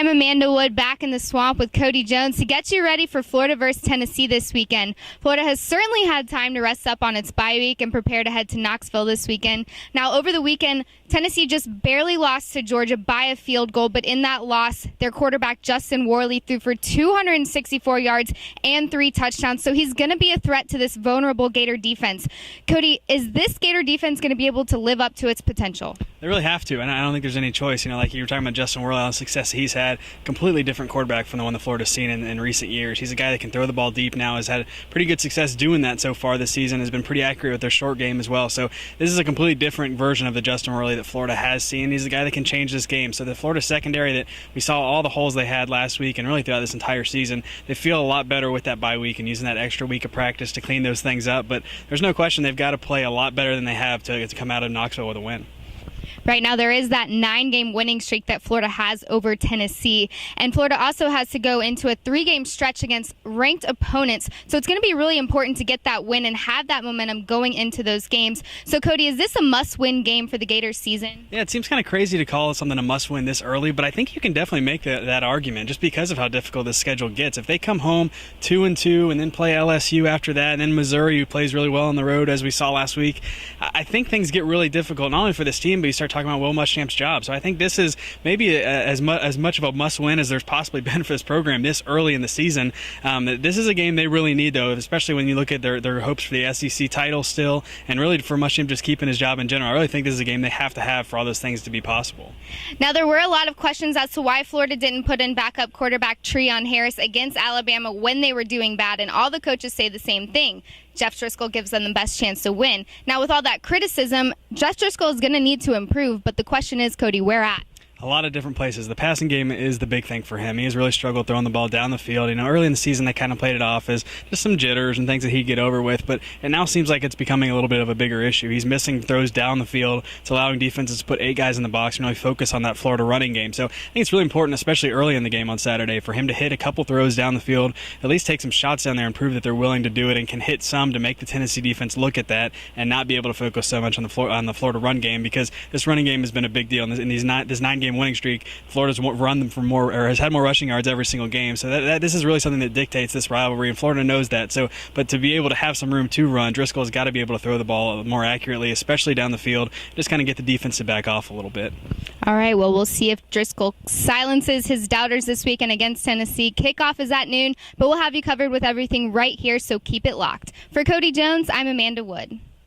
I'm Amanda Wood, back in the swamp with Cody Jones to get you ready for Florida versus Tennessee this weekend. Florida has certainly had time to rest up on its bye week and prepare to head to Knoxville this weekend. Now, over the weekend, Tennessee just barely lost to Georgia by a field goal, but in that loss, their quarterback Justin Worley threw for 264 yards and 3 touchdowns, so he's going to be a threat to this vulnerable Gator defense. Cody, is this Gator defense going to be able to live up to its potential? They really have to, and I don't think there's any choice. Like you were talking about Justin Worley, all the success he's had, completely different quarterback from the one that Florida's seen in recent years. He's a guy that can throw the ball deep now, has had pretty good success doing that so far this season, has been pretty accurate with their short game as well. So this is a completely different version of the Justin Worley that Florida has seen. He's a guy that can change this game. So the Florida secondary that we saw all the holes they had last week and really throughout this entire season, they feel a lot better with that bye week and using that extra week of practice to clean those things up. But there's no question they've got to play a lot better than they have to come out of Knoxville with a win. Right now, there is that 9-game winning streak that Florida has over Tennessee. And Florida also has to go into a 3-game stretch against ranked opponents. So it's going to be really important to get that win and have that momentum going into those games. So, Cody, is this a must-win game for the Gators season? Yeah, it seems kind of crazy to call something a must-win this early, but I think you can definitely make that argument just because of how difficult this schedule gets. If they come home 2-2 and then play LSU after that, and then Missouri, who plays really well on the road, as we saw last week, I think things get really difficult, not only for this team, but you start talking about Will Muschamp's job. So I think this is maybe as much of a must-win as there's possibly been for this program this early in the season. This is a game they really need, though, especially when you look at their hopes for the SEC title still, and really for Muschamp just keeping his job in general. I really think this is a game they have to have for all those things to be possible. Now, there were a lot of questions as to why Florida didn't put in backup quarterback Treon Harris against Alabama when they were doing bad, and all the coaches say the same thing. Jeff Driscoll gives them the best chance to win. Now, with all that criticism, Jeff Driscoll is going to need to improve, but the question is, Cody, where at? A lot of different places. The passing game is the big thing for him. He has really struggled throwing the ball down the field. Early in the season, they kind of played it off as just some jitters and things that he'd get over with, but it now seems like it's becoming a little bit of a bigger issue. He's missing throws down the field. It's allowing defenses to put 8 guys in the box and really focus on that Florida running game. So I think it's really important, especially early in the game on Saturday, for him to hit a couple throws down the field, at least take some shots down there and prove that they're willing to do it and can hit some to make the Tennessee defense look at that and not be able to focus so much on the Florida run game, because this running game has been a big deal in this 9-game winning streak. Florida's run them for more, or has had more rushing yards every single game. So this is really something that dictates this rivalry, and Florida knows that. So, but to be able to have some room to run, Driscoll's got to be able to throw the ball more accurately, especially down the field. Just kind of get the defense to back off a little bit. All right, well, we'll see if Driscoll silences his doubters this weekend against Tennessee. Kickoff is at noon, but we'll have you covered with everything right here, so keep it locked. For Cody Jones, I'm Amanda Wood.